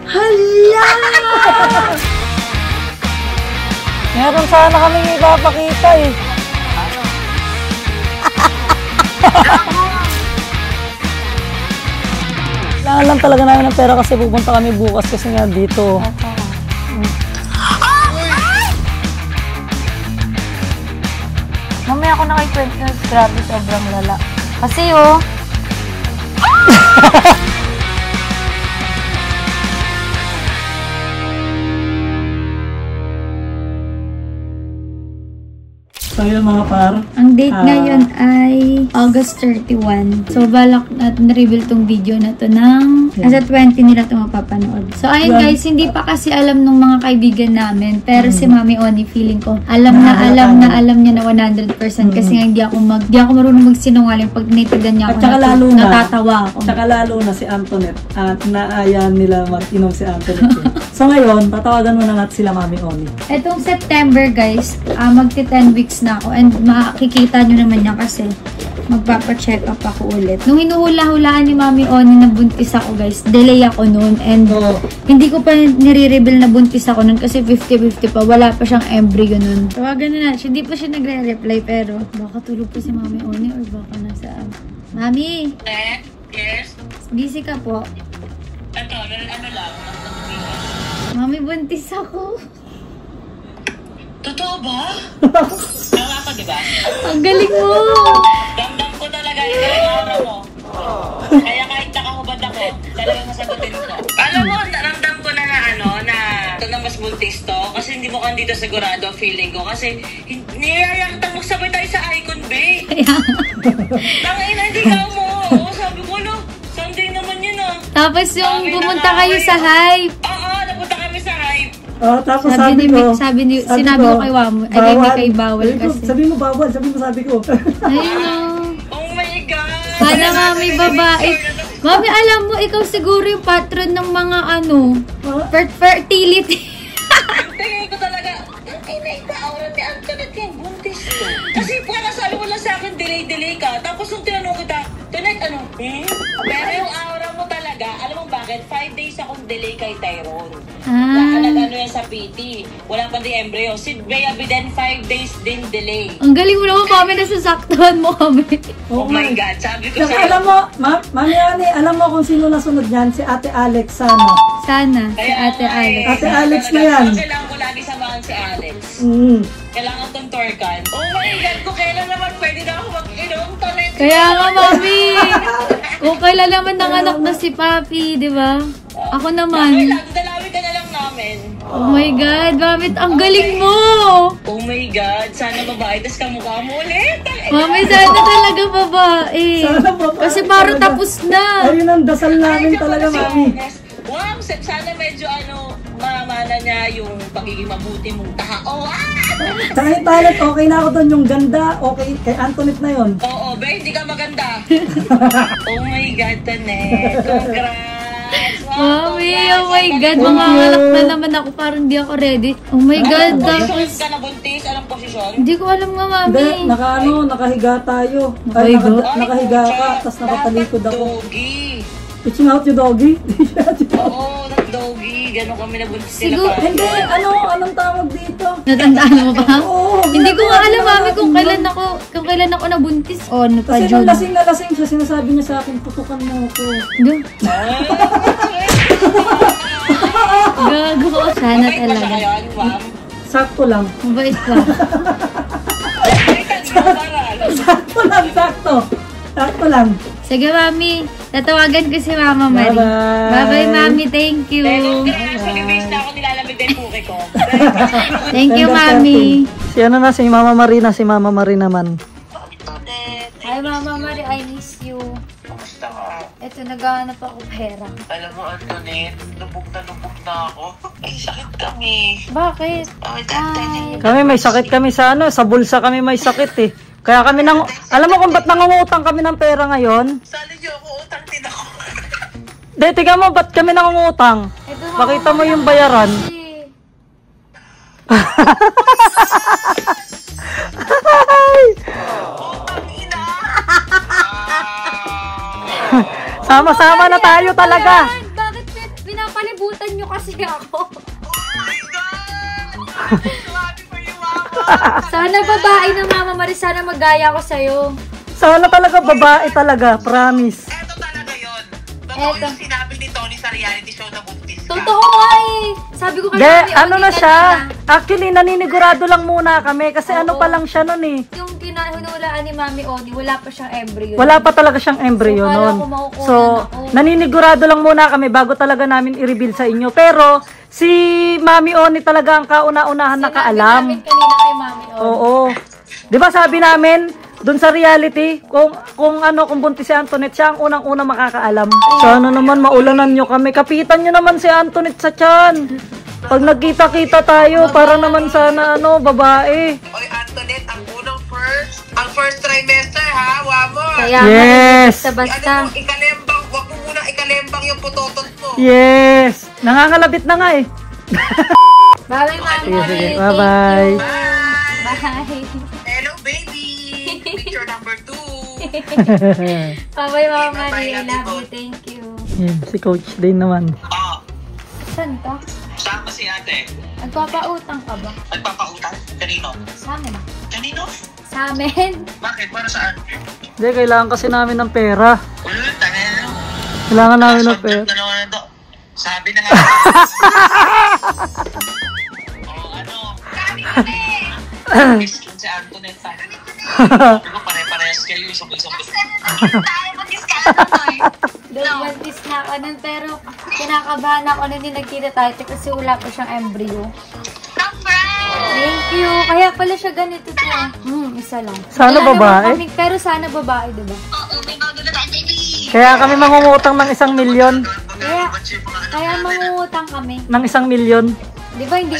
Hala! Meron sana kaming ipapakita eh. Kailangan lang talaga namin ng pera kasi pupunta kami bukas kasi nga dito. Mamaya ako nakikwento, grabe sobrang lala. Kasi oh, So yun mga par. ang date ngayon ay August 31. So balak natin na-reveal tong video na to ng as 20 nila ito mapapanood. So ayun guys, hindi pa kasi alam ng mga kaibigan namin. Pero si Mami Oni, feeling ko, alam niya na 100% kasi nga hindi ako marunong magsinungaling pag nitigan niya ako. At saka lalo na, natatawa ako. Tsaka lalo na si Antoinette at naaya nila mag-inom si Antoinette. So ngayon, tatawagan mo na natin sila Mami Oni. Etong September guys, magti 10 weeks na ako and makikita nyo naman yan kasi magpapa-check up ako ulit. Nung hinuhula-hulaan ni Mami Oni na buntis ako guys, delay ako noon and hindi ko pa nire-reveal na buntis ako noon kasi 50-50 pa, wala pa siyang embryo noon. Tawagan na siya, hindi pa siya nagre-reply pero baka tulog pa si Mami Oni or baka nasaan. Mami! Yes? Busy ka po? Ito, ano lang? Mami, buntis ako. Totoo ba? Tama ka, diba? Ang galing mo! Damdam ko talaga ikaw yung aura mo. Kaya kahit nakahubad ako, talagang masagutin ko. Alam mo, naramdam ko na na ito na mas buntis to. Kasi hindi mo dito sigurado feeling ko. Kasi niyayaktan magsabay tayo sa Icon Bay. Tangina, hindi ka mo. Oo, sabi ko, no, Sunday naman yun ah. Tapos yung pumunta kayo sa Hype. Oo, napunta kami sa Hype. Oh, tapos sinabi ko kay Wamo, ay kay bawal kasi. Sabi mo bawal, sabi ko. Ayun. Oh my God! Sana Mami babae. Mami, alam mo, ikaw siguro yung patron ng mga fertility. Tingin ko talaga, ay naitaura ni Antoinette yung buntis ko. Kasi parang sabi mo lang sa akin, delay ka. Tapos nung tinanong kita, tonight ano? Pero yung aura mo talaga, alam mo bakit? 5 days akong delay kay Tyrone. Nag-ano yan sa PT. Wala pa din embryo. Si Bea Biden, 5 days din delay. Ang galing mo naman, Mami, nasasaktuhan mo kami. Oh my God, sabi ko sa'yo. Alam mo, Mami Ani, alam mo kung sino nasunod niyan? Si Ate Alex sana. Si Ate Alex. Ate Alex na yan. Kailangan ko lagi samahan si Alex. Kailangan kong torkan. Oh my God, kung kailan naman pwede na ako mag-inom. Kaya nga, Mami. Kung kailan naman nanganak na si Papi, di ba? Ako naman. Dalawin ka na lang namin. Oh my God, Mami, ang galing mo! Oh my God, sana babae, tas kamukha mo ulit. Mami, sana talaga babae. Kasi parang tapos na. Ayun ang dasal namin talaga, Mami. Wow, sana medyo mamana niya yung pagiging mabuti mong tao. Kahit talent, okay na ako doon. Yung ganda, okay. Kay Antoinette na yun. Oo, be, hindi ka maganda. Oh my God, Tanet. Congrats. Mami, oh my God, mangangalak na naman ako. Parang hindi ako ready. Oh my God. Posisyon ka na buntis? Anong posisyon? Hindi ko alam nga, Mami. Hindi, nakahiga tayo. Ay, nakahiga ka, tapos nakatalikod ako. Doggy. Itching out yung doggy? Oo, doggy. Ganon kami nabuntis sila. Siguro, hindi. Anong tawag dito? Natandaan mo ba? Oo. Hindi ko nga alam, Mami, kung kailan ako nabuntis. Oh, ano pa, Kasi June? nung lasing na lasing siya, sinasabi niya sa akin, putukan mo ako. Gago. Sana Mabait ba siya talaga. ngayon, ma'am? Sakto lang. Mabait ka. Sakto lang. Sige, Mami. Tatawagan ko si Mama Marie. Bye-bye. Bye-bye, Mami. Thank you. Actually, base na ako nilalamig na yung puke ko. Thank you, Mami. Si Mama Marina, si Mama Marie naman. Hi, Mama Marie. I miss you. Kamusta ka? Ito, naghahanap ako pera. Alam mo, Antoinette, lubog na ako. Ay, sakit kami. Bakit? Ay, Kami may sakit kami sa sa bulsa kami may sakit eh. Kaya kami alam mo kung ba't nangungutang kami ng pera ngayon? sali niyo ako, utang din ako. Tiga mo, ba't kami nangungutang? Ito, Pakita mo yung bayaran. Sama-sama na tayo talaga. Bakit Pinapalibutan nyo kasi ako. Oh my God! So happy for you, Mama! Sana babae na Mama Maris, sana magaya ko sa'yo. Sana talaga babae talaga, promise. Eto talaga yun. Totoo Eto. yung sinabi ni Tony sa reality show na buntis ka. Totoo nga eh. Sabi ko kay De, Mami, ano na siya? kanina, Actually, naninigurado lang muna kami kasi ano pa lang siya nun eh. yung hinulaan ni Mami Oni, wala pa siyang embryo. Wala pa talaga siyang embryo So, kala nun. ko makukunan So, ako. naninigurado lang muna kami bago talaga namin i-reveal sa inyo. Pero, si Mami Oni talaga ang kauna-unahan nakaalam. Sinabi namin kanina kay Mami Oni. Oo. Di ba sabi namin, dun sa reality, kung buntis si Antoinette, siya ang unang-unang makakaalam. Sana naman maulanan nyo kami. Kapitan nyo naman si Antoinette sa tiyan. Pag nagkita-kita tayo, para naman sana babae. Oy, Antoinette, ang first trimester, ha? Wamo! Kaya Yes. basta-basta. Ano mo, ikalembang, wag mo muna ikalembang yung putotot mo. Yes! Nangangalabit na nga eh. Bye-bye, Mami Sige, Oni. sige. Thank Bye-bye. you. Bye! Bye. Hello, baby! Picture number 2. Bye-bye, Mama Bye-bye, Marie. I Ate love Bon. you. Thank you. Yan, si Coach Dane naman. Oh, Saan to? saan ba si ate? Nagpapautang ka ba? Nagpapautang? Kanino? Sa amin. Kanino? Sa amin? Bakit? Para saan? Hindi, kailangan kasi namin ng pera. Tangin. Kailangan namin ng pera. Na naman ito. Sabi na nga. Oh, ano? Miskin si Antoinette. Ano, pare-parehas kayo. Isang-isang. Buntis na ako nun, pero kinakabahan ako nun yung nagkita tayo kasi wala pa siyang embryo. Thank you. Kaya pala siya ganito to. Isa lang. Sana Wala naman babae? kami, pero sana babae, diba? Kaya kami mangungutang ng 1 milyon. Kaya mangungutang kami. Ng 1 milyon. Di ba, hindi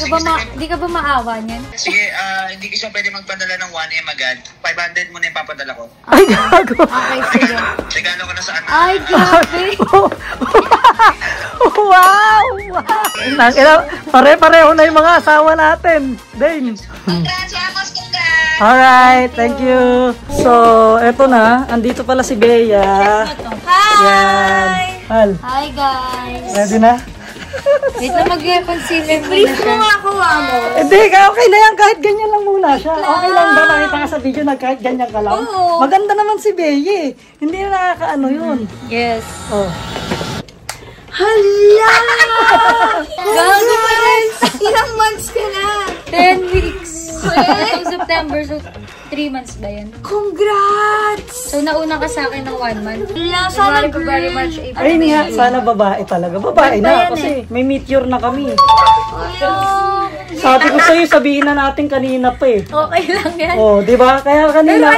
ka ba maawa niyan? Sige, hindi ko siya pwede magpadala ng 1M agad. 500 muna yung papadala ko. Ay, gago. Okay, sige. Regalo ko na sa anak. Ay, grabe. Wow! Pare-pareho na yung mga asawa natin. Dane. Congrats, Amos! Congrats! Alright, thank you. So, eto na. Andito pala si Bea. Yan. Hal, Hi, guys. ready na? Wait na, mag-concealer muna siya. Hindi, okay na yan. Kahit ganyan lang muna siya. Okay lang ba? Nakita ka sa video na kahit ganyan ka lang? Oo. Maganda naman si Bea. Hindi na nakakaano yun. Yes. Oh. Hala! Gago pa rin! Ilang months ka na? 10 weeks. Itong September, so 3 months ba yan? Congrats! So, nauna ka sa akin ng 1 month. Sana February, March, April. Ayun nga, sana babae talaga. Babae na kasi may meteor na kami. Sabi ko sa'yo, sabihin na natin kanina pa eh. Okay lang yan. Oh, di ba? Kaya kanina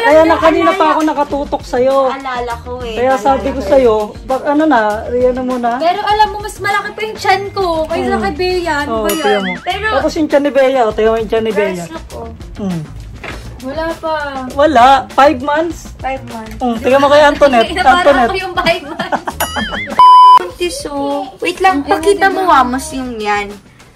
pa ako nakatutok sa'yo. Alala ko eh. Kaya sabi ko sa'yo, ano na, Riyan na muna. Pero alam mo, mas malaki pa yung chan ko kaysa kay Bea. Ano Oh, ba tiyan yan? mo. Pero, Tapos yung tiyan ni Bea, tiyan mo yung tiyan ni Bea. first look ko. Hmm. Wala pa. Wala, 5 months. 5 months. Tingnan mo kay Antoinette. Parang ako Antoinette. yung 5 months. Buntis oh. Wait lang, pakita mo Amos yung yan.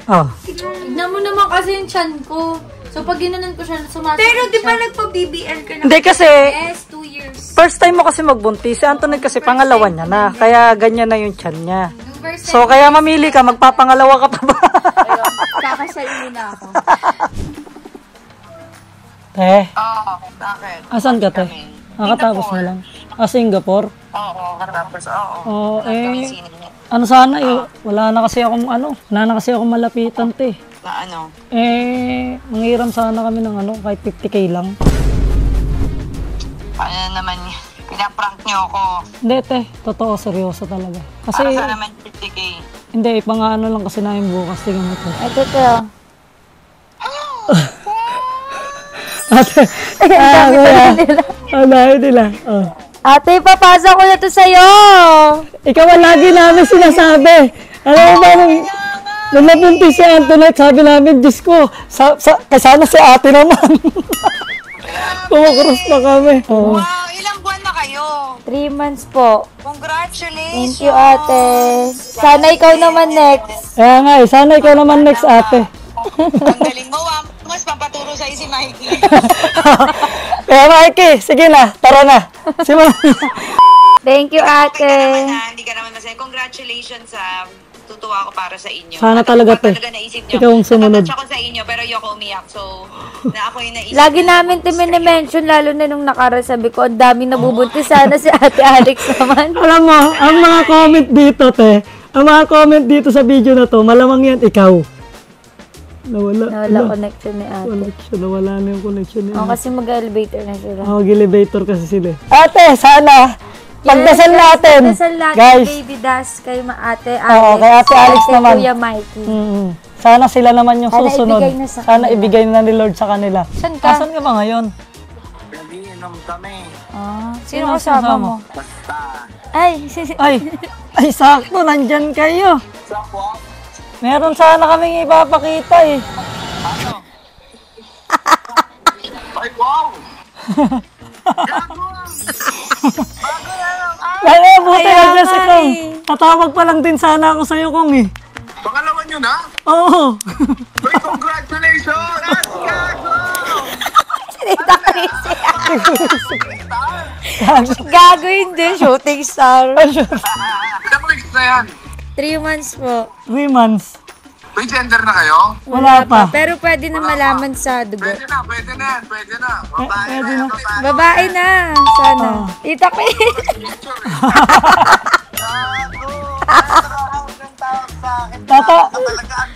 Oh. Tignan mo naman kasi yung chan ko. So, pag ginanon ko siya, sumasakit Pero di ba siya. nagpa-BBL ka na? Hindi kasi, Yes, 2 years. first time mo kasi magbuntis. Si Antoinette kasi pangalawa niya na. Kaya ganyan na yung tiyan niya. Yung first So, kaya mamili ka, magpapangalawa ka pa ba? Kakasalin na ako. Oo, bakit? Asan ka, te? Nakatapos na lang. Singapore? Oo, katapos. Oo. Oo, ano sana wala na kasi akong malapitan, te. Na ano? Manghiram sana kami ng kahit 50k lang. Ano naman, pinaprank niyo ako. Hindi, te. Totoo, seryoso talaga. Kasi, Para sa naman 50k. hindi, pang-ano lang kasi namin bukas. Tingnan mo to. Ito to. Ate, kuya. Ang dami nila. Oh. Ate, papasa ko na to sa'yo! Ikaw ang lagi namin sinasabi. Alam mo ba, nung nabuntis si Antoinette, sabi namin, Diyos ko, kasana si ate naman. Kumakrus pa kami. Oh. Wow, ilang buwan na kayo? 3 months po. Congratulations! Thank you, ate. Sana ikaw naman next. Kaya nga sana ikaw naman next, ate. Ang galing mo, mas papaturo sa'yo si Mikey. Kaya Mikey, sige na, tara na. Thank you, Okay ka naman ate. ha, hindi ka naman masaya. Congratulations ha. Tutuwa ako para sa inyo. Sana talaga, te. Talaga naisip nyo. Ikaw ang sumunod. Nakatouch ako sa inyo, pero ayoko umiyak. So, na ako yung naisip. Lagi nyo na namin buntis kayo. mention lalo na nung nakaraan, sabi ko, ang dami nabubuntis. Sana si Ate Alex naman. Alam mo, ang mga comment dito, te, ang mga comment dito sa video na to, malamang yan ikaw. Nawala. Nawala connection ni ate. Nawala na yung connection niya. Kasi mag-elevator na sila. Mag-elevator kasi sila. Ate, sana, pagdasal natin. Pagdasal natin, Guys. baby Das, kay Ate Alex. Oo, kay Ate Alex kay naman. Kuya Mikey. Sana sila naman yung Sana susunod. ibigay na sa Sana kanila. ibigay na ni Lord sa kanila. Saan ka? Asan ka ba ngayon? Nagiinom kami. Sino kasama mo? Basta. Ay, Ay, sakto, nandyan kayo. Sa po? Meron sana kaming ipapakita eh. Ay, wow! Kaya buti Kaya na dyan si nga Kong. eh. Tatawag pa lang din sana ako sa'yo, Kong eh. Pangalaman nyo na? Oo. Uy, congratulations! Gago! gago hindi, shooting star. Ilang weeks na yan? 3 months po. 3 months. May gender na kayo? Wala pa. Pero pwede na malaman sa dugo. Pwede na, pwede na yan, pwede na. Babae Pwede na yan, na. babae. Babae na, sana. Tita ko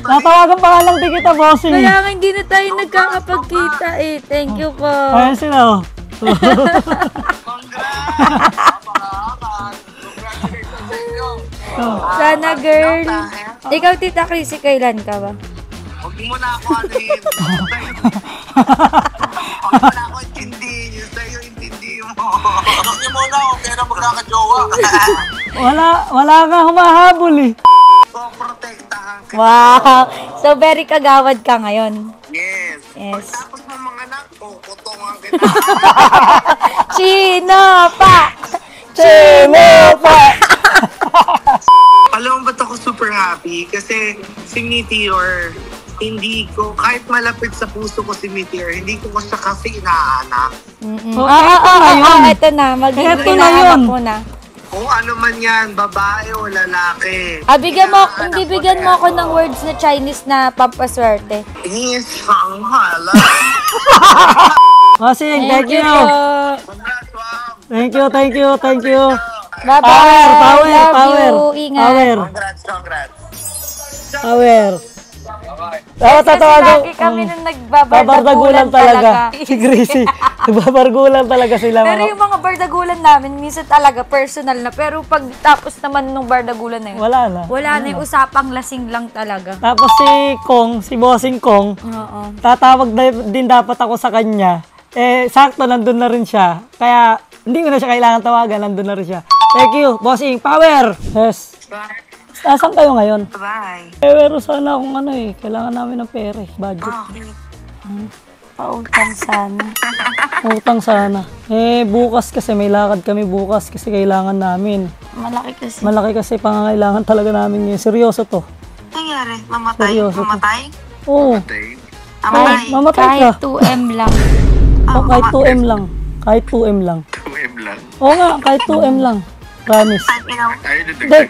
Tatawagan pa nga lang din kita, bossing. Kaya nga hindi na tayo nagkakapagkita eh. Thank you po. Kaya sila, oh. Sana girl. Ikaw, Tita Chrissy, kailan ka ba? Huwag mo na ako anin. Huwag mo na ako intindihin. Yung sa'yo, intindihin mo. Huwag niyo muna ako, kaya na magkakajowa. Wala nga humahabol eh. So, protektahan ka. Wow. So, very kagawad ka ngayon. Yes. Yes. Pagtapos mo mga anak, puputungan kita. Chino pa! Chino pa! Alam mo ba't ako super happy? Kasi si Meteor, hindi ko, kahit malapit sa puso ko si Meteor, hindi ko siya kasi inaanak. Ito na. Magiging Eto na yun. inaanak mo na. Kung ano man yan, babae o lalaki. Bigyan mo ako ng words na Chinese na pampaswerte. Isang hala. Bossing, thank you. Congrats, Wam. Thank you. Bye-bye. Power. Love you. Ingat. Power. Tatawagan. Lagi kami nung Babardagulan nagbabardagulan talaga. Si Gracie. Nagbabargulan talaga sila. Pero yung mga bardagulan namin, minsan talaga personal na. Pero pag tapos naman nung bardagulan na yun, Wala na. yung usapang lasing lang talaga. Tapos si Bossing Kong, Oo. tatawag din dapat ako sa kanya. Sakto, nandun na rin siya. Kaya, hindi ko na siya kailangan tawagan, nandun na rin siya. Thank you, Bossing. Power! Yes. Saan kayo ngayon? Bye. Pero sana akong kailangan namin ng pera budget. Pautang sana. Utang sana. Bukas kasi, may lakad kami bukas kasi kailangan namin. Malaki kasi pangangailangan talaga namin ngayon. Seryoso to. Nangyari? Mamatay? Seryoso to. Mamatay? Oo. Mamatay? Mamatay ka. Kahit 2M lang. Kahit 2M lang. Kahit 2M lang. 2M lang. Oo nga, kahit 2M lang. Promise. Tayo Hindi,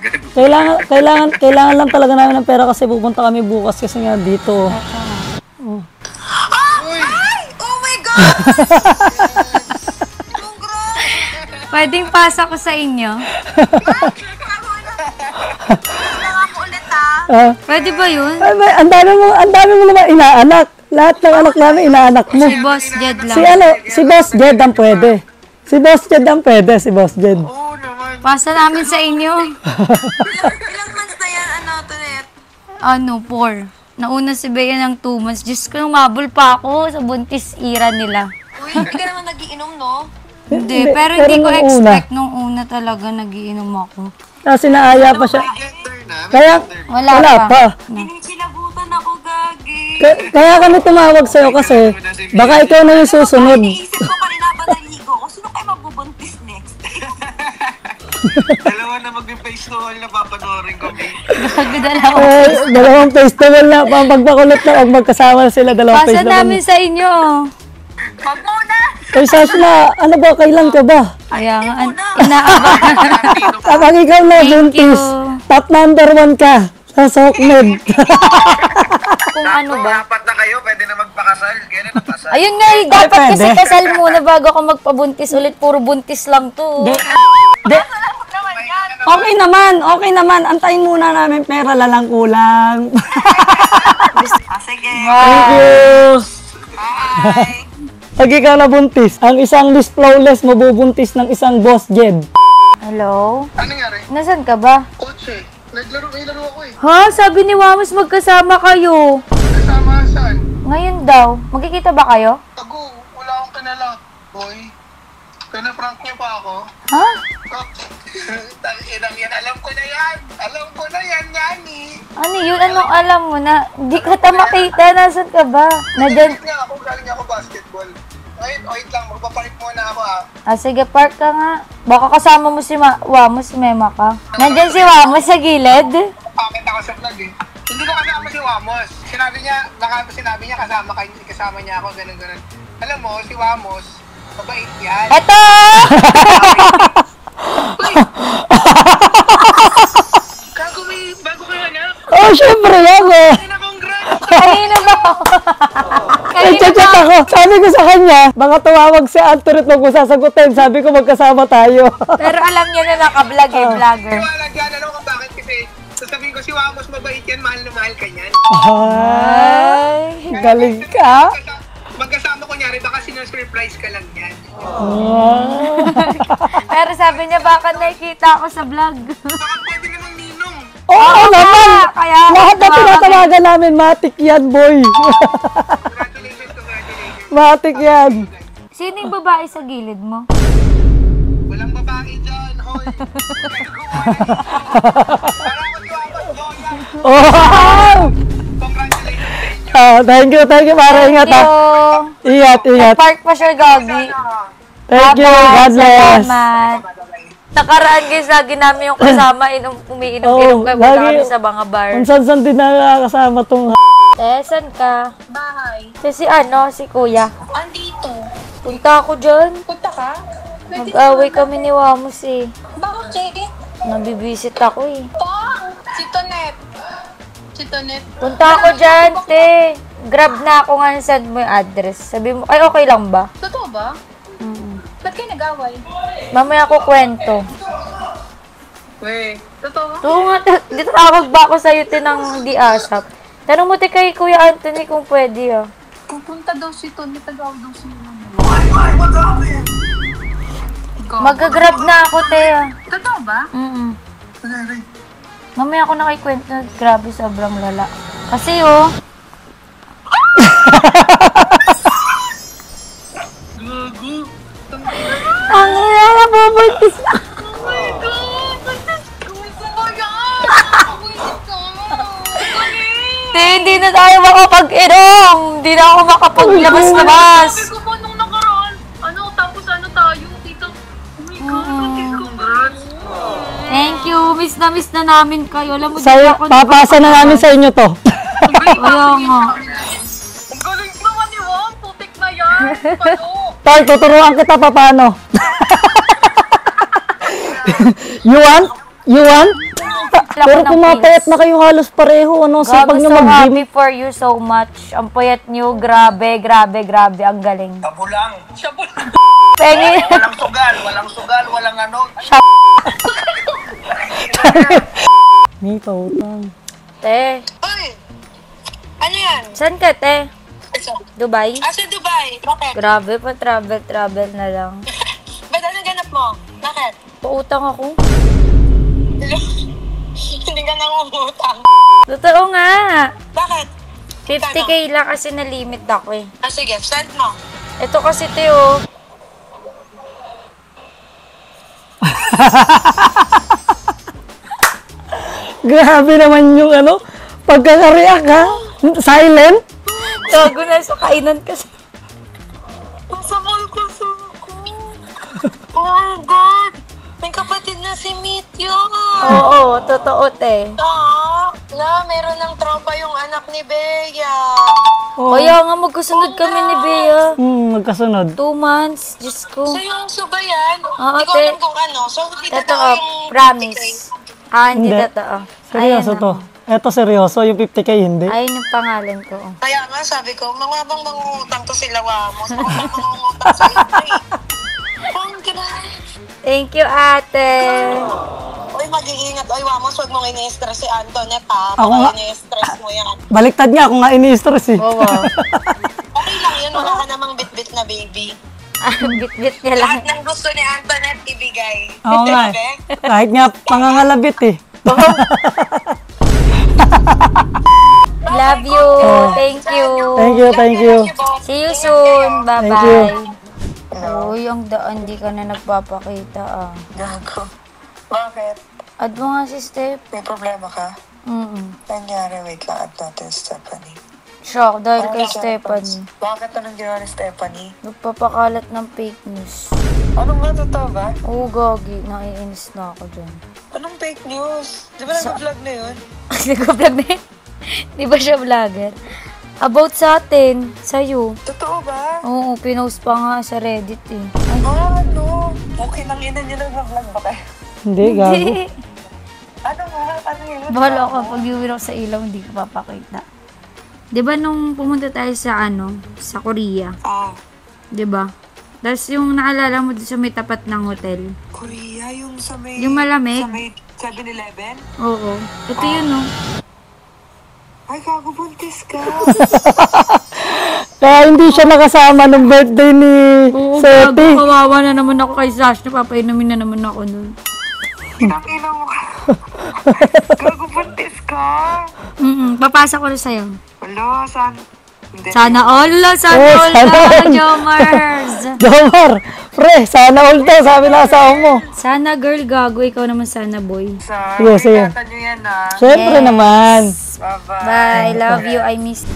kailangan lang talaga namin ng pera kasi pupunta kami bukas kasi nga dito. Oh my God! Pwedeng pasa ko sa inyo. Ako ulit ha. Pwede ba yun? Ang dami mo naman inaanak. Lahat ng anak namin inaanak mo. Si Boss Jed lang. Si Boss Jed ang pwede. Si Boss Jed. Oo naman. Pasa namin sa inyo. Ilang months na yan, Tonet? 4. Nauna si Bea ng 2 months. Diyos ko, umabol pa ako sa buntis ira nila. Uy, hindi ka naman nagiinom, no? Hindi, pero hindi ko expect nung una talaga nagiinom ako. Kasi naaya pa siya. Gender na. Kaya, Wala pa. Pinikilabutan ako, Gagi. Kaya kami tumawag sa'yo kasi baka ikaw na yung susunod. Iisip ko kanina ba naligo ko? Sino kayo mabubuntis next? Dalawa na mag-face to wall na papanoorin ko. Nagdalawa. Dalawang festival na, pagpakulot na, magkasama sila dalawang Pasa festival. namin sa inyo. Wag muna! Ay, Sashna, ano ba, kailan ka ba? Kaya nga, inaabangan. Kapag ikaw na buntis, top number 1 ka sa Sokmed. Kung ano ba? Apat na kayo, pwede na magpakasal. Kailan ang kasal? Ayun nga, dapat Ay, kasi pwede. kasal muna bago ako magpabuntis ulit. Puro buntis lang to. Okay naman. Antayin muna namin, pera lalang kulang. Sige. Thank you. Bye. Pag ikaw na buntis, ang isang Miss Flawless mabubuntis ng isang Boss Jed. Hello? Ano nangyari? Nasaan ka ba? Kotse. May laro ako eh. Ha? Sabi ni Wamos magkasama kayo. Kasama saan? Ngayon daw. Magkikita ba kayo? Ako, wala akong kanala. Boy, pinaprank niyo pa ako. Ha? Tanginang yan, alam ko na yan. Alam ko na yan, Nani. Ano yun? Anong alam mo na? Di ka ta makita. Nasaan ka ba? Nadyan. Galing ako basketball. Wait lang, magpaparik muna ako Sige, park ka nga. Baka kasama mo si Wamos, mema ka. Nandyan si Wamos sa gilid. Pakit ako sa vlog eh. Hindi ko kasama si Wamos. Sinabi niya kasama niya ako, ganun. Alam mo, si Wamos, mabait yan. Eto! Kago may bago kayo anak. Oh, syempre ako. Ina, congrats! Kanino ba? Nag-chat ako. Sabi ko sa kanya, baka tumawag si Antoinette nung kung sasagutin. Sabi ko magkasama tayo. Pero alam niya na nakablog eh, vlogger. Tiwala dyan, alam ko bakit kasi sasabihin ko si Wamos mabait yan, mahal na mahal ka niyan. Ay. Galing ka. Magkasama ko nyari, baka sinusurprise ka lang yan. Pero sabi niya, baka nakikita ako sa vlog. Baka pwede namang ninong. Oo naman. Kaya, Lahat na tinatawagan namin, matik yan, boy. Congratulations. Matik yan. Sino yung babae sa gilid mo? Walang babae dyan, hoy. Parang ako si Wamos, Joya. Oh! Congratulations sa inyo. Thank you, para ingat ha. Ingat. Park pa siya, Gagi. Thank you, God bless. Salamat. Nakaraan guys, lagi namin yung kasama, umiinom-inom kaya wala lagi. kami sa mga bar. Kung saan din nakakasama tong Saan ka? Bahay. Si kuya. Andito. Punta ako dyan. Punta ka? Mag-away kami ni Wamos eh. Bakit? Nabibisit ako eh. Si Tonet. Punta ako dyan, te. Grab na ako nga, send mo yung address. Sabi mo, ay okay lang ba? Totoo ba? Ba't kayo nag-away? Mamaya ako kwento. Totoo? Oo nga, dito tawag ba ako sa'yo, te, ng di asap? Tanong mo, te, kay Kuya Anthony kung pwede ah. Pupunta daw si Tonet, tagaw daw si Mag-grab na ako, te ah. Totoo ba? Mamaya ako nakikwento, grabe, sobrang lala. Kasi oh, ang ina na bubuntis na. Te, hindi na tayo makapag-inom. Hindi na ako makapaglabas-labas. Sabi ko po nung nakaraan, tapos tayo, tito. Oh my God, congrats. Thank you. Miss na namin kayo. Alam mo, papasa na namin sa inyo to. Kaya nga. Ang galing naman ni Wong, putik na yan. Tol, tuturuan kita pa paano. You want? Pero pumapayat na kayo halos pareho. Sipag nyo so mag-gym. happy for you so much. Ang payat nyo, grabe. Ang galing. Tabulang. Pengi. Walang sugal, walang ano. May pautang. Te, Uy! Ano yan? saan ka, te? Dubai? Sa Dubai. Bakit? Grabe pa, travel na lang. Ba't anong ganap mo? Bakit? Pautang ako. Hindi ka nangungutang. Totoo nga. Bakit? 50k lang kasi na-limit ako eh. Sige, send mo. Ito kasi, te, oh. Grabe naman yung pagkakareact ha. Silent. Gago na sa kainan kasi. Masakal kasi ako. Oh my God! May kapatid na si Meet yun. Oo, totoo, te. Meron ng tropa yung anak ni Bea. Kaya nga, magkasunod kami ni Bea. Magkasunod. 2 months, Diyos ko. So yung suba yan? Oo, Hindi ko te. alam kung ano. So hindi Totoo, totoo yung promise. Hindi Hindi. totoo. Seryoso Ayan, to. Eto seryoso, yung 50K hindi. Ayun yung pangalan ko. Kaya nga sabi ko, mga bang mangungutang to sila Wamos. Mga bang mangungutang sa iyo. Congrats! Thank you, ate. Uy, mag-iingat. Uy, Wamos, huwag mong ini-stress si Antoinette, ha? Ako nga. Baka ini-stress mo yan. Baliktad niya, ako nga ini-stress eh. Oo. Okay lang yun, wala ka namang bit-bit na baby. Bit-bit niya lang. Lahat ng gusto ni Antoinette ibigay. Oo nga eh. Kahit nga pangangalabit eh. Love you. Thank you. Thank you. See you soon. Thank Bye-bye. Uy, ang daan, di ka na nagpapakita ah. Gago. Bakit? Add mo nga si Steph. May problema ka? Nangyari, wait lang, add natin Stephanie. Shock dahil kay Stephanie. Bakit anong ginawa ni Stephanie? Nagpapakalat ng fake news. Anong ba, totoo ba? Oo, gagi. Naiinis na ako dyan. Anong fake news? Di ba nag-vlog na yun? Nag-vlog na yun? Di ba siya vlogger? About sa atin, sa'yo. Totoo ba? Oo, pinost pa nga sa Reddit eh. Ay, Ano? Okay nang ina niyo nag-vlog ba kayo? Hindi, gago. Ano nga? Ano yun? bahala ka pag iuwi ako sa ilaw, hindi ko papakita. Di ba nung pumunta tayo sa sa Korea? Di ba? Tapos yung naalala mo doon sa may tapat ng hotel. Korea, yung sa may... Yung malamig? Sa may 7-Eleven? Oo. Ito yun, no? Ay, gago, buntis ka. Kaya hindi siya nakasama nung birthday ni Oo, Seti. gago, kawawa na naman ako kay Sash. Napapainumin na naman ako nun. Nakina mo ka. Gago, buntis ka. Papasa ko na sa'yo. Wala, saan? Hindi. Sana all Oh, na, sana all. Jomars. Jomar, pre, sana all to, sabi na asawa mo. Sana girl, gago. Ikaw naman sana boy. Sige, sige. Ingatan nyo yan, ha. Siyempre Yes. naman. Bye-bye. Bye. Love you. I miss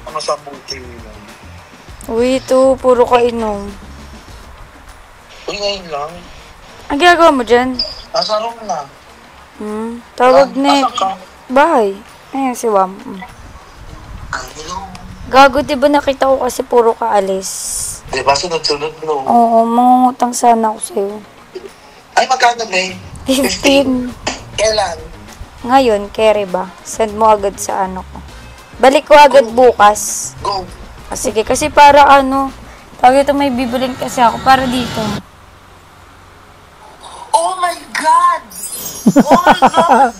Ano sa buti mo? Uy, ito. Puro ka inom. Uy, ngayon lang. Ang ginagawa mo dyan? Nasa room na. Tawag na Asan ka? bahay. Ayan si Wam. Hello. Gago, diba nakita ko kasi puro ka alis? Diba sunod-sunod no? Oo, mangungutang sana ako sa'yo. Ay, magkano ba eh? 15. Kailan? Ngayon, carry ba? Send mo agad sa ko. Balik ko agad bukas. Go. Sige, kasi para tawag ito may bibilin kasi ako para dito. Oh my God! Oh my God!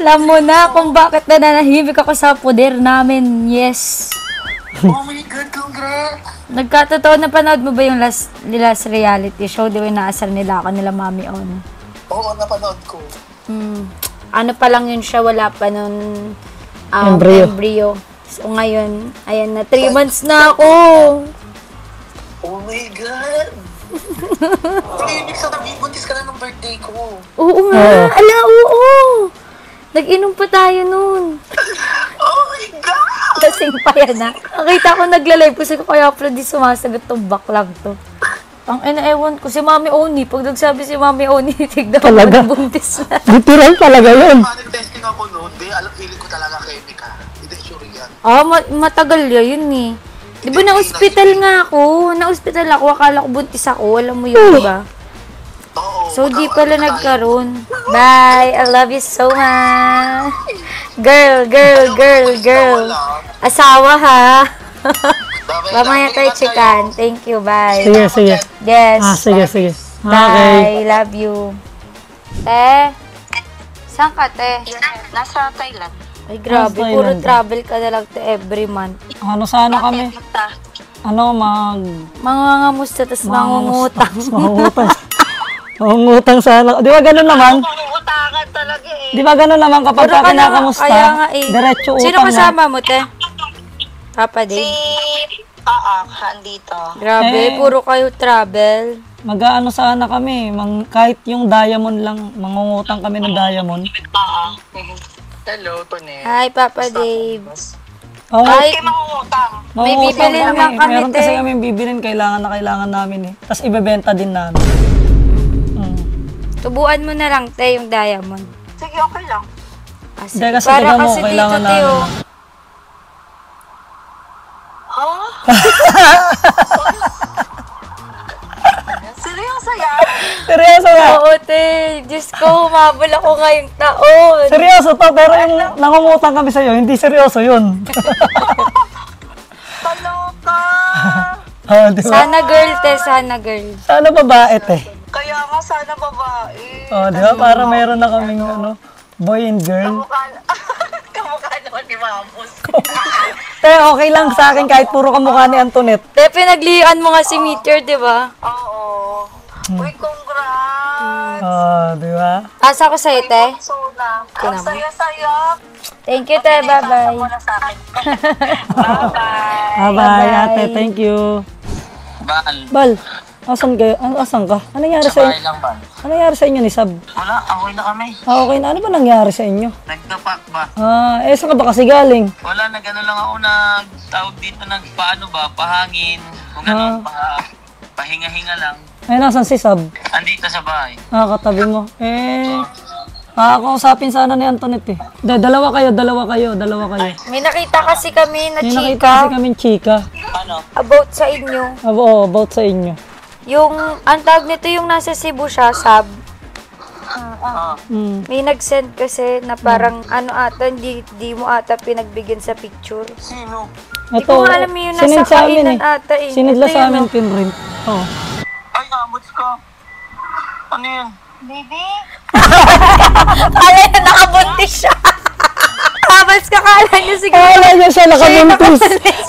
Alam mo na kung bakit nananahimik ako sa poder namin. Yes. Oh my God, congrats! Nagkatotoo na panood mo ba yung last reality show? Di ba yung naasar nila ako nila Mami On? Oo, napanood ko. Ano pa lang yun siya, wala pa nun embryo. So ngayon, ayan na, 3 months na ako. Oh my God! Ay, ibig sabihin, buntis ka na ng birthday ko. Oo nga, ala, oo. Nag-inom pa tayo nun. Oh my God! Kasing pa yan na. Nakita ko nagla-live kasi ko kaya pala di sumasagot tong baklang to. Ang ewan ko, si Mami Oni. Pag nagsabi si Mami Oni, tignan ko Talaga? buntis na. Literal talaga yun. Panic testing ako noon, di, alam, feeling ko talaga chemical. Hindi, sure yan. Matagal yun eh. Di ba na-hospital nga ako? Na-hospital ako, akala ko buntis ako. Alam mo yun, di ba? Oo. So, di pala nagkaroon. Bye! I love you so much! Girl! Asawa ha! Mamaya tayo chikan. Thank you, bye. Sige. Yes. Sige. Okay. Bye, love you. Te? Saan ka, te? Nasa Thailand. Ay, grabe. Nasa Puro Thailand. travel ka na lang to every month. Ano sana kami? Mangangamusta, tas mangungutang. Mangungutang sana. Di ba ganun naman? Utangan talaga eh. Di ba ganun naman kapag Puro ka ka na, kinakamusta? kaya nga eh. Diretso utang Sino na. kasama mo, te? Papa Dave. Handito. Grabe, puro kayo travel. Mag-aano sana kami, kahit yung diamond lang, mangungutang kami ng diamond. Hello, Tonel. Hi, Papa Dave. Oo. Ay, Hindi mangungutang. May Mangungutang bibilin lang kami, Meron kasi te. kami bibilin, kailangan na kailangan namin eh. Tapos ibebenta din namin. tubuan mo na lang, te, yung diamond. Sige, okay lang. Ah, Hindi, sige. kasi Para tignan mo, kasi dito, kailangan te, namin. oh. Ha? Seryoso yan? Seryoso nga. Oo, te. Diyos ko, humabol ako ngayong taon. Seryoso to, pero yung nangungutang kami sa'yo, hindi seryoso yun. Kaloka! Oh, di ba? Sana girl, te. Sana girl. Sana babae, te. Kaya nga sana babae. Oh, di ba? Para meron na kaming ano, boy and girl. Kamukha naman ni Mamos. Te, okay lang sa akin kahit puro kamukha ni Antoinette. Te, pinaglian mo nga si Meteor, di ba? Oo. Uy, congrats! Oh, di ba? Asa ko sa'yo, te? Sona. Ang Kinama. saya-saya. Thank you, te. Bye-bye. Wala sa akin. Bye-bye. Bye-bye, ate. Thank you. Bal, asan kayo? Asan ka? Ano nangyari sa inyo? lang ba? Ano nangyari sa inyo ni Sab? Wala, okay na kami. Okay na. Ano ba nangyari sa inyo? Nagtapak ba? Saan ka ba kasi galing? Wala, nag-ano lang ako, nagtawag dito, nagpaano ba, pahangin. Kung gano'n, pahinga-hinga lang. Ay, nasan si Sab? Andito sa bahay. Katabi mo. Kausapin sana ni Antoinette eh. Dalawa kayo. May nakita kasi kami na May nakita chika kasi kaming chika. Ano? about sa inyo. Oo, about sa inyo. Yung, ang tawag nito yung nasa Cebu siya, Sab. May nag-send kasi na parang ano ata, hindi mo ata pinagbigyan sa picture. Sino? Hindi ko nga alam yung nasa sinend sa amin kainan ata eh. Sinidla Ito sa yun, amin, oh. pinrint. Oo. Ay, amots ka. Ano yun? Baby? Kala niya nakabuntis siya. Tapos kakala niya siguro. Akala niya siya nakabuntis.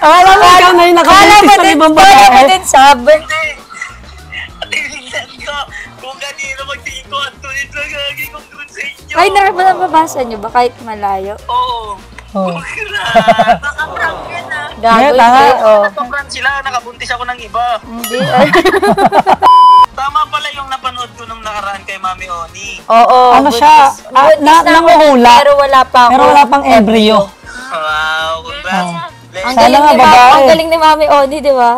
Akala mo ikaw na yung nakabuntis sa ibang Kala mo babae. din, Sab. Tingnan ko. Kung kanino magtingin ko, Antoinette lang gagawin ko doon sa inyo. Ay, nababasa niyo ba kahit malayo? Oo. Oo. Nakaprank yan ah. Gago, tanga. hindi, oh. Nakaprank sila, nakabuntis ako ng iba. Hindi. Tama pala yung napanood ko nung nakaraan kay Mami Oni. Oo. Ano siya? Nanguhula. Pero wala pa ako. Pero wala pang embryo. Wow, congrats. Ang Sana galing nga ni babae. Ang galing ni Mami Oni, di ba?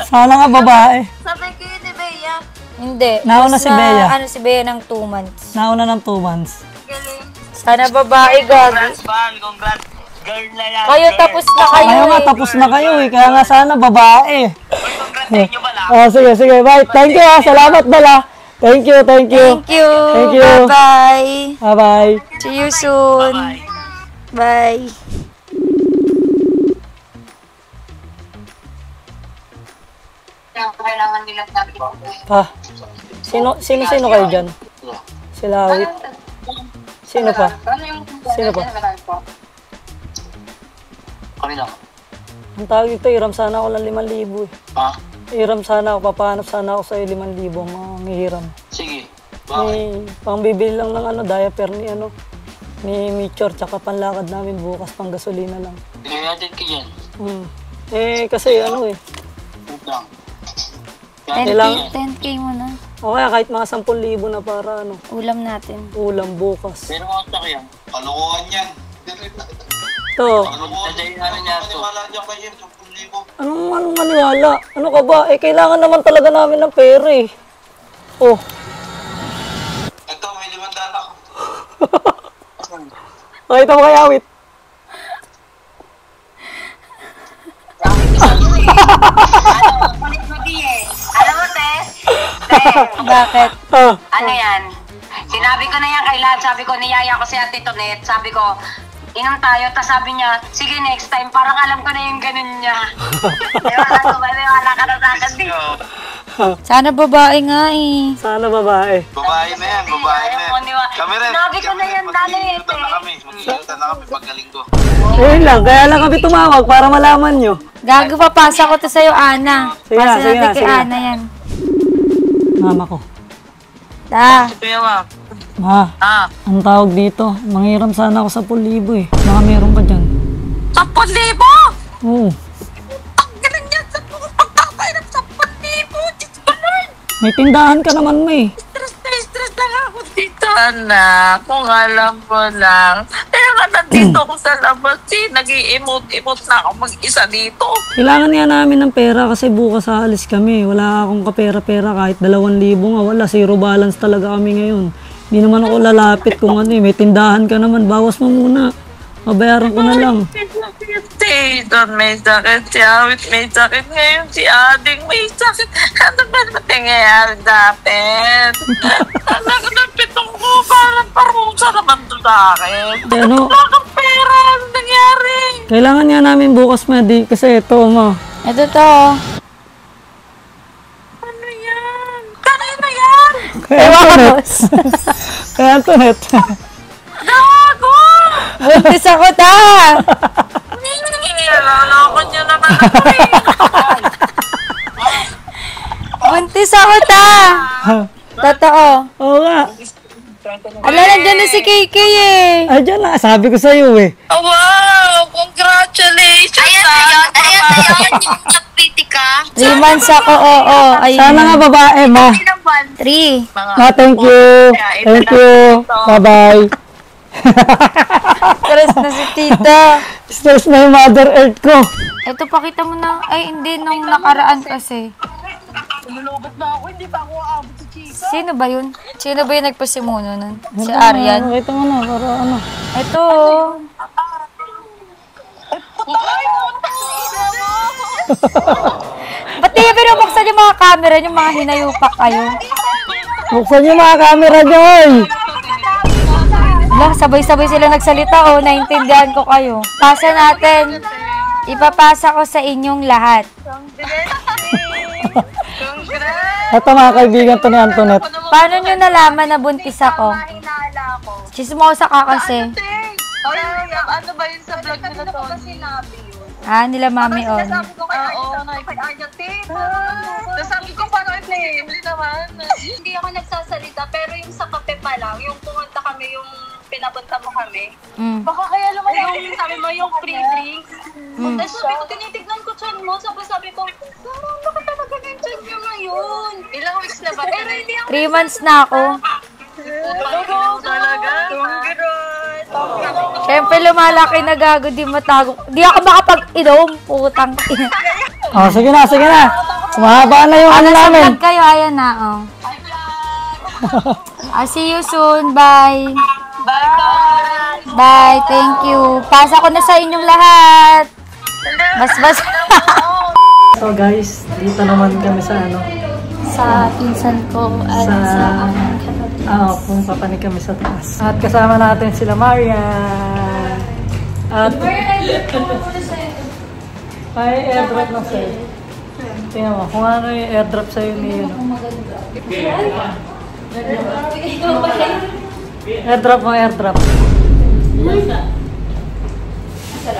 Sana nga babae. Sabi ko yun ni Bea. Hindi. Nauna Mas si Bea. Ano si Bea ng 2 months. Nauna ng 2 months. Galing. Sana babae, Gabi. Congrats, Val. Congrats. Girl na yan. Kayo girl. tapos na kayo Ayaw nga, eh. tapos na kayo eh. Kaya nga sana babae. Uy, congrats sa inyo pala. Sige. Bye. Thank you ha. Salamat Bala. Thank you. Thank you. Thank you. Bye-bye. Bye-bye. See you soon. Bye. Bye. Kailangan nila Pa. Sino kayo dyan? Sila Awit. Sino pa? Sino pa? Kami lang. Ang tawag dito, iram sana ako ng 5,000 eh. Ha? Iram sana ako, papahanap sana ako sa'yo 5,000 mga hiram. Sige. Pangbibili lang ng diaper ni ni Mitchor, tsaka panlakad namin bukas, pang gasolina lang. Bigay natin ka dyan. Kasi Wait lang. 10K mo na. o kaya kahit mga 10,000 na para Ulam natin. ulam bukas. Pero mga sakyan. Kalokohan yan. Ito, Sadayin namin niya ito. Wala dyan kayo, 10,000. anong maniwala? Ano ka ba? Kailangan naman talaga namin ng pera eh. Oh, Ito, may 500 ako. makita mo kaya Awit? Alam mo, te? Bakit? Ano yan? Sinabi ko na yan kay Lad, sabi ko, niyaya ko si Ate Tonet, sabi ko, inom tayo, tapos sabi niya, sige next time, parang alam ko na yung ganun niya. Wala ka na sa akin dito. Sana babae nga eh. Sana babae. Babae na yan, babae na yan. Kami rin. Sinabi ko na yan, dali eh. Magsilutan na kami paggaling ko. Yun lang, kaya lang kami tumawag para malaman nyo. Gago, papasa ko to sa'yo, Ana. Sige na, Pasa sige natin na, kay sige na. Ana yan. Mama ko. Kuya Ma. Ma, ang tawag dito, manghiram sana ako sa 10,000 eh. Baka meron ka dyan. 10,000! Oo. Ang galing yan sa pagkakairam sa 10,000! Diyos ko Lord! May tindahan ka naman, May. Stress lang ako dito, anak. Kung alam ko lang. Pero nga nandito ako sa labas eh. Nag-i-emote na ako mag-isa dito. Kailangan nga namin ng pera kasi bukas aalis kami. Wala akong kapera-pera kahit 2,000 nga. Wala, zero balance talaga kami ngayon. Hindi naman ako lalapit kung ano eh. May tindahan ka naman, bawas mo muna. Mabayaran ko na lang. Doon may sakit, si Awit may sakit ngayon, si Ading may sakit. Ano ba nangyayari dapat? Anak ng pitong ko, parang parusa naman to sa akin. Ano? Wala kang pera, ano nangyari? Kailangan nga namin bukas, Madi, kasi ito, ma. Ito to. Ano yan? Kanina yan? Kaya Antoinette. Kaya Antoinette. Gago! Buntis ako ta! Naloko niyo naman ako eh. Buntis ako ta! Totoo. Oo nga. Ala, nandiyan na si KK eh. Ay, dyan na. Sabi ko sa'yo eh. Oh, wow! Congratulations! Ayan na yun! Ayan na yun! Yung nagkritika. 3 months ako, oo. Ayun. Sana nga babae, ma. 3. Ma, thank you. Thank you. Bye-bye. Stress na si tita. Stress na yung Mother Earth ko. Ito, pakita mo na. Ay, hindi. Nung nakaraan kasi. Nulubat na ako, hindi pa ako aabot sa chika. Sino ba yun? Sino ba yung nagpasimuno nun? Si Arian? Nakita mo na, para ano. Ito. Ba't di binubuksan yung mga camera, yung mga hinayupak kayo? Buksan yung mga camera nyo, oy. Lah, sabay-sabay sila nagsalita, oh. Naintindihan ko kayo. Pasa natin. Ipapasa ko sa inyong lahat. Ito mga kaibigan to ni Antoinette. Paano nyo nalaman na buntis ako? Chismosa ka kasi. Ano ba yun sa vlog nila to? Ah, nila Mami On. Oo, tapos sabi ko, paano i-play? Hindi naman. Hindi ako nagsasalita, pero yung sa kape pa lang, yung pumunta kami, yung pinapunta mo kami. Baka kaya naman yung sabi mo, yung free drinks. Tapos sabi ko, tinitignan ko chan mo. Sabi ko, bakit talaga yung chan nyo ngayon? Ilang weeks na ba? Pero hindi ako 3 months na ako. talaga. Siyempre lumalaki na gago, di matago. Di ako makapag-inom, putang ina. Oh, sige na, sige na. Mahaba na yung ano namin. Vlog kayo, ayan na, oh. See you soon, bye. Bye, thank you. Pasa ko na sa inyong lahat. Bas. So guys, dito naman kami sa ano. Sa pinsan ko at sa Pumunta pa kami sa taas. At kasama natin sila Marian. At ay airdrop na sa'yo. Tingnan mo, kung ano yung airdrop sa'yo ni yun. Airdrop mo, airdrop.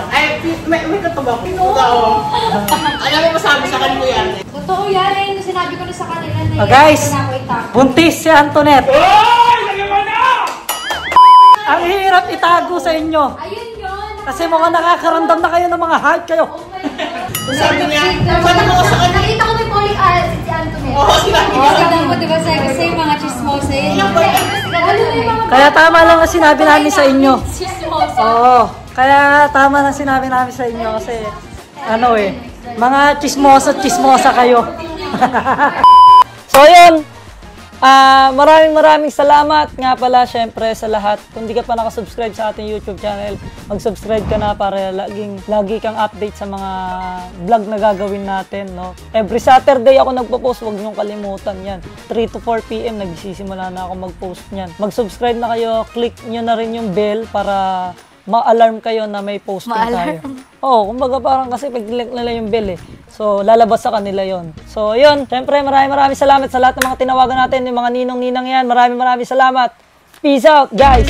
Ay, may katubak. Alam mo masabi sa kanila yan. totoo yan, ayun sinabi ko na sa kanila na Guys, buntis si Antoinette. Ang hirap itago sa inyo. Ayun yun. Kasi mga nakakaramdam na kayo ng mga heart kayo. Sabi niya, sabi mo sa kanila. Nakita ko may folic acid si Antoinette. Oo, sinabi Oo, tignan mo, diba sa kasi yung mga chismosa yun. Kaya tama lang ang sinabi namin sa inyo. Chismosa. Oo. Kaya tama lang sinabi namin sa inyo kasi ano eh, mga chismosa kayo. So yun, maraming salamat nga pala syempre sa lahat. Kung di ka pa nakasubscribe sa ating YouTube channel, mag-subscribe ka na para lagi kang update sa mga vlog na gagawin natin, no? Every Saturday ako nagpo-post, huwag niyong kalimutan yan. 3 to 4 PM nagsisimula na ako mag-post niyan. Mag-subscribe na kayo, click niyo na rin yung bell para ma-alarm kayo na may posting tayo. Oo, kumbaga parang kasi pag-click nila yung bell eh. So, lalabas sa kanila yon. So, yun. Siyempre, maraming salamat sa lahat ng mga tinawagan natin, yung mga ninong-ninang yan. Maraming salamat. Peace out, guys!